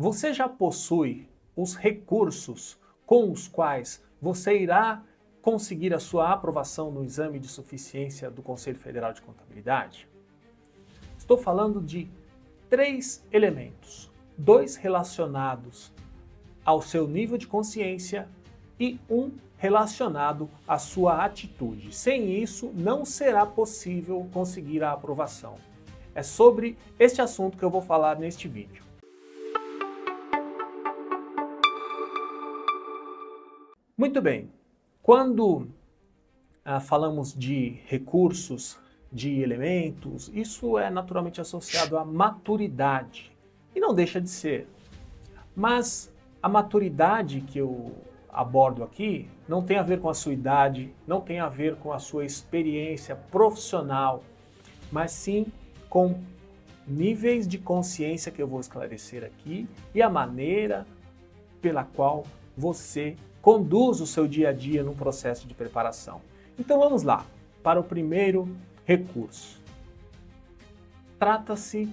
Você já possui os recursos com os quais você irá conseguir a sua aprovação no exame de suficiência do Conselho Federal de Contabilidade? Estou falando de 3 elementos, 2 relacionados ao seu nível de consciência e 1 relacionado à sua atitude. Sem isso, não será possível conseguir a aprovação. É sobre este assunto que eu vou falar neste vídeo. Muito bem, quando falamos de recursos, de elementos, isso é naturalmente associado à maturidade, e não deixa de ser. Mas a maturidade que eu abordo aqui não tem a ver com a sua idade, não tem a ver com a sua experiência profissional, mas sim com níveis de consciência que eu vou esclarecer aqui e a maneira pela qual você conduz o seu dia a dia no processo de preparação. Então vamos lá, para o primeiro recurso. Trata-se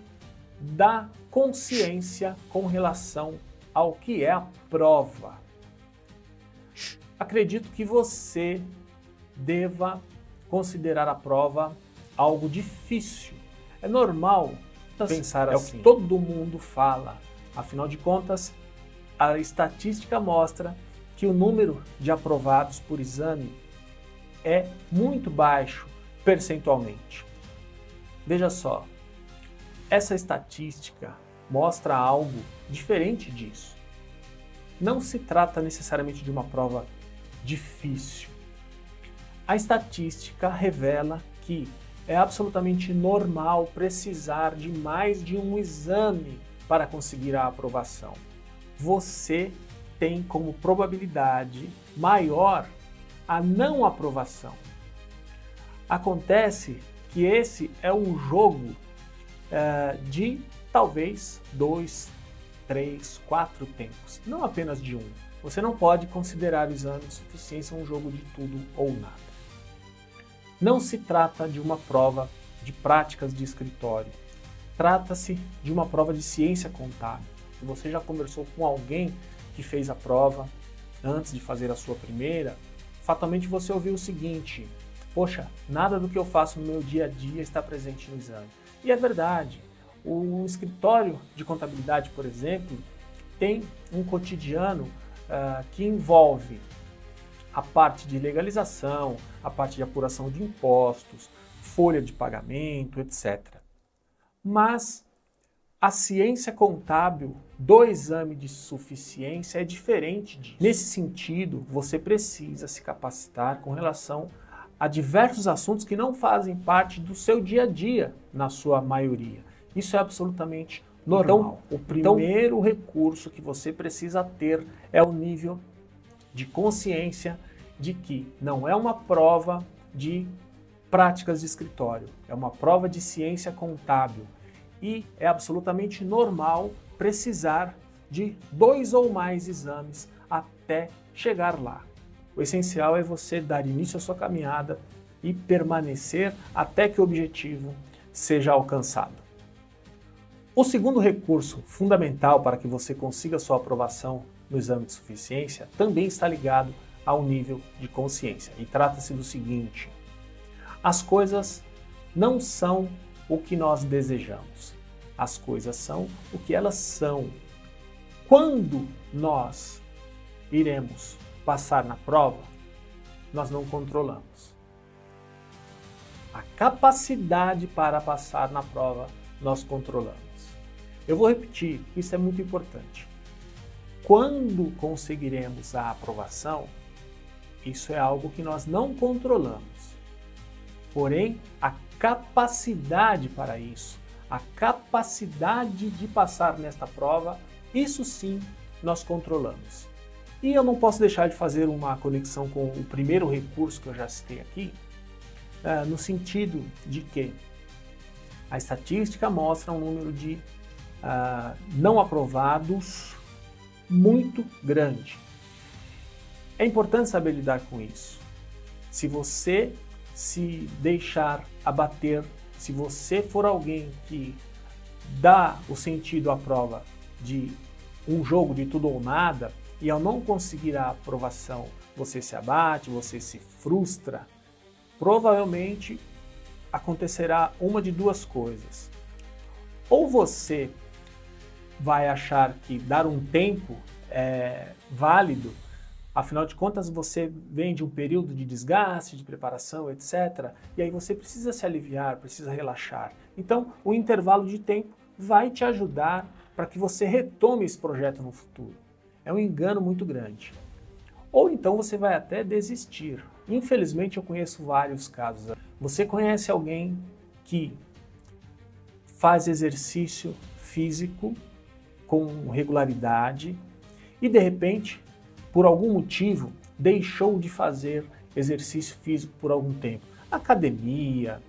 da consciência com relação ao que é a prova. Acredito que você deva considerar a prova algo difícil. É normal pensar assim. É o que todo mundo fala. Afinal de contas, a estatística mostra que o número de aprovados por exame é muito baixo percentualmente. Veja só, essa estatística mostra algo diferente disso. Não se trata necessariamente de uma prova difícil. A estatística revela que é absolutamente normal precisar de mais de um exame para conseguir a aprovação. Você tem como probabilidade maior a não aprovação. Acontece que esse é um jogo de talvez 2, 3, 4 tempos, não apenas de um. Você não pode considerar o exame de suficiência um jogo de tudo ou nada. Não se trata de uma prova de práticas de escritório. Trata-se de uma prova de ciência contábil. Se você já conversou com alguém que fez a prova antes de fazer a sua primeira, fatalmente você ouviu o seguinte: poxa, nada do que eu faço no meu dia a dia está presente no exame. E é verdade. O escritório de contabilidade, por exemplo, tem um cotidiano que envolve a parte de legalização, a parte de apuração de impostos, folha de pagamento, etc. Mas a ciência contábil do exame de suficiência é diferente disso. Nesse sentido, você precisa se capacitar com relação a diversos assuntos que não fazem parte do seu dia a dia, na sua maioria. Isso é absolutamente normal. Então, o primeiro recurso que você precisa ter é o nível de consciência de que não é uma prova de práticas de escritório, é uma prova de ciência contábil. E é absolutamente normal precisar de 2 ou mais exames até chegar lá. O essencial é você dar início à sua caminhada e permanecer até que o objetivo seja alcançado. O segundo recurso fundamental para que você consiga sua aprovação no exame de suficiência também está ligado ao nível de consciência. E trata-se do seguinte: as coisas não são o que nós desejamos. As coisas são o que elas são. Quando nós iremos passar na prova, nós não controlamos. A capacidade para passar na prova, nós controlamos. Eu vou repetir, isso é muito importante. Quando conseguiremos a aprovação, isso é algo que nós não controlamos. Porém, a capacidade para isso, a capacidade de passar nesta prova, isso sim nós controlamos. E eu não posso deixar de fazer uma conexão com o primeiro recurso que eu já citei aqui, no sentido de que a estatística mostra um número de não aprovados muito grande. É importante saber lidar com isso. Se você se deixar abater, se você for alguém que dá o sentido à prova de um jogo de tudo ou nada e ao não conseguir a aprovação você se abate, você se frustra, provavelmente acontecerá uma de duas coisas. Ou você vai achar que dar um tempo é válido, afinal de contas você vem de um período de desgaste, de preparação, etc. E aí você precisa se aliviar, precisa relaxar. Então o intervalo de tempo vai te ajudar para que você retome esse projeto no futuro. É um engano muito grande. Ou então você vai até desistir. Infelizmente eu conheço vários casos. Você conhece alguém que faz exercício físico com regularidade e de repente, por algum motivo, deixou de fazer exercício físico por algum tempo. Academia,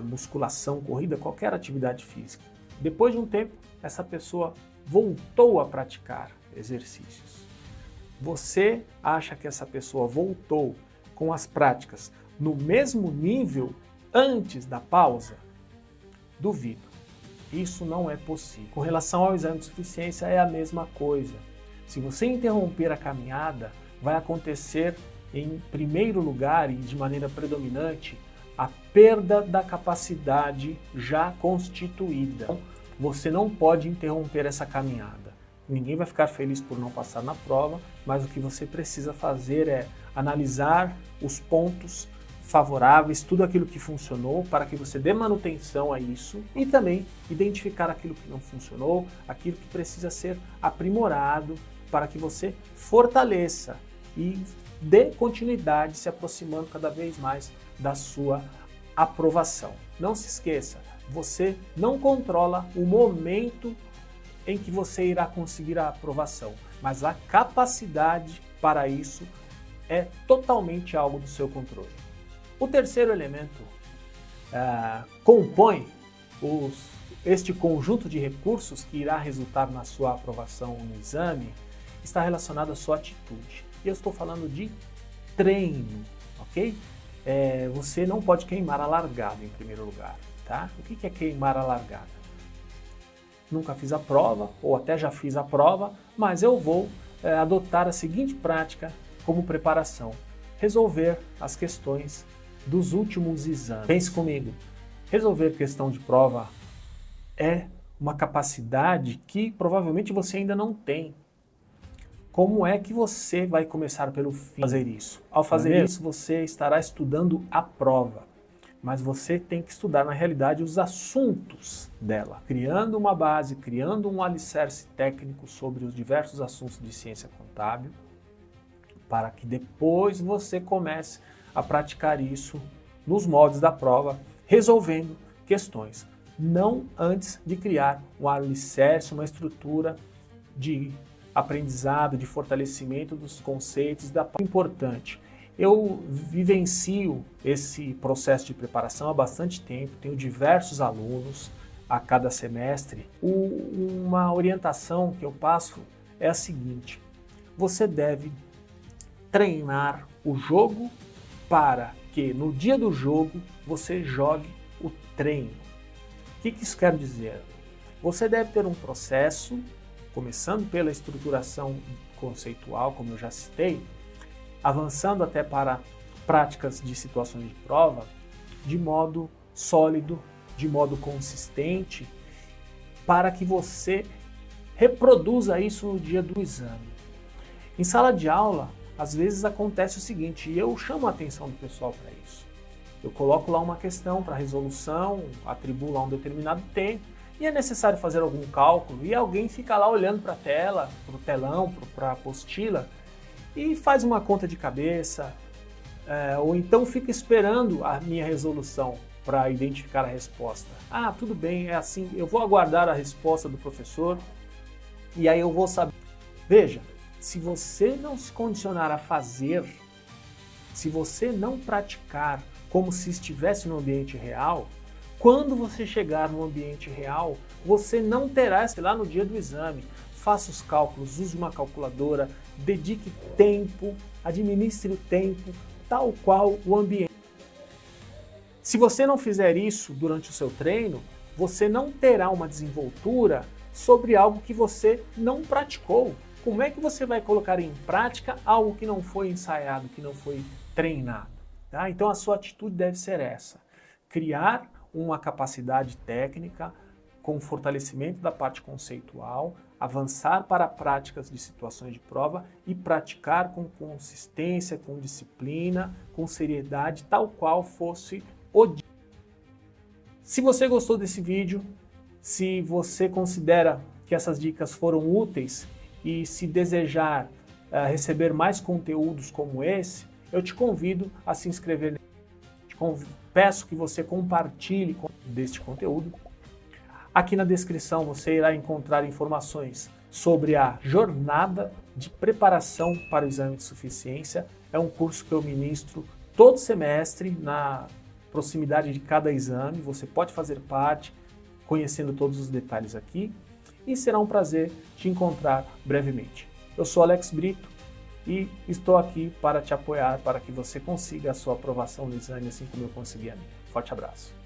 musculação, corrida, qualquer atividade física. Depois de um tempo, essa pessoa voltou a praticar exercícios. Você acha que essa pessoa voltou com as práticas no mesmo nível antes da pausa? Duvido. Isso não é possível. Com relação ao exame de suficiência é a mesma coisa. Se você interromper a caminhada, vai acontecer em primeiro lugar e de maneira predominante a perda da capacidade já constituída. Então, você não pode interromper essa caminhada. Ninguém vai ficar feliz por não passar na prova, mas o que você precisa fazer é analisar os pontos favoráveis, tudo aquilo que funcionou, para que você dê manutenção a isso e também identificar aquilo que não funcionou, aquilo que precisa ser aprimorado para que você fortaleça e dê continuidade, se aproximando cada vez mais da sua aprovação. Não se esqueça, você não controla o momento em que você irá conseguir a aprovação, mas a capacidade para isso é totalmente algo do seu controle. O terceiro elemento compõe este conjunto de recursos que irá resultar na sua aprovação no exame, está relacionado à sua atitude. E eu estou falando de treino, ok? Você não pode queimar a largada em primeiro lugar, tá? O que é queimar a largada? Nunca fiz a prova, ou até já fiz a prova, mas eu vou adotar a seguinte prática como preparação: resolver as questões dos últimos exames. Pense comigo, resolver questão de prova é uma capacidade que provavelmente você ainda não tem. Como é que você vai começar pelo fim fazer isso? Ao fazer isso, você estará estudando a prova, mas você tem que estudar na realidade os assuntos dela, criando uma base, criando um alicerce técnico sobre os diversos assuntos de ciência contábil, para que depois você comece a praticar isso nos moldes da prova, resolvendo questões, não antes de criar um alicerce, uma estrutura de aprendizado, de fortalecimento dos conceitos da prova. Importante. Eu vivencio esse processo de preparação há bastante tempo, tenho diversos alunos a cada semestre. Uma orientação que eu passo é a seguinte: você deve treinar o jogo para que no dia do jogo você jogue o treino. O que isso quer dizer? Você deve ter um processo, começando pela estruturação conceitual, como eu já citei, avançando até para práticas de situações de prova, de modo sólido, de modo consistente, para que você reproduza isso no dia do exame. Em sala de aula, às vezes acontece o seguinte, e eu chamo a atenção do pessoal para isso. Eu coloco lá uma questão para resolução, atribuo lá um determinado tempo, e é necessário fazer algum cálculo, e alguém fica lá olhando para a tela, para o telão, para a apostila, e faz uma conta de cabeça, ou então fica esperando a minha resolução para identificar a resposta. Ah, tudo bem, é assim, eu vou aguardar a resposta do professor, e aí eu vou saber. Veja, se você não se condicionar a fazer, se você não praticar como se estivesse no ambiente real, quando você chegar no ambiente real, você não terá, sei lá, no dia do exame. Faça os cálculos, use uma calculadora, dedique tempo, administre o tempo, tal qual o ambiente. Se você não fizer isso durante o seu treino, você não terá uma desenvoltura sobre algo que você não praticou. Como é que você vai colocar em prática algo que não foi ensaiado, que não foi treinado? Tá? Então a sua atitude deve ser essa: criar uma capacidade técnica com fortalecimento da parte conceitual, avançar para práticas de situações de prova e praticar com consistência, com disciplina, com seriedade, tal qual fosse o dia. Se você gostou desse vídeo, se você considera que essas dicas foram úteis e se desejar receber mais conteúdos como esse, eu te convido a se inscrever. Peço que você compartilhe deste conteúdo. Aqui na descrição você irá encontrar informações sobre a jornada de preparação para o exame de suficiência. É um curso que eu ministro todo semestre na proximidade de cada exame. Você pode fazer parte, conhecendo todos os detalhes aqui, e será um prazer te encontrar brevemente. Eu sou Alex Brito e estou aqui para te apoiar para que você consiga a sua aprovação no exame, assim como eu consegui a minha. Forte abraço!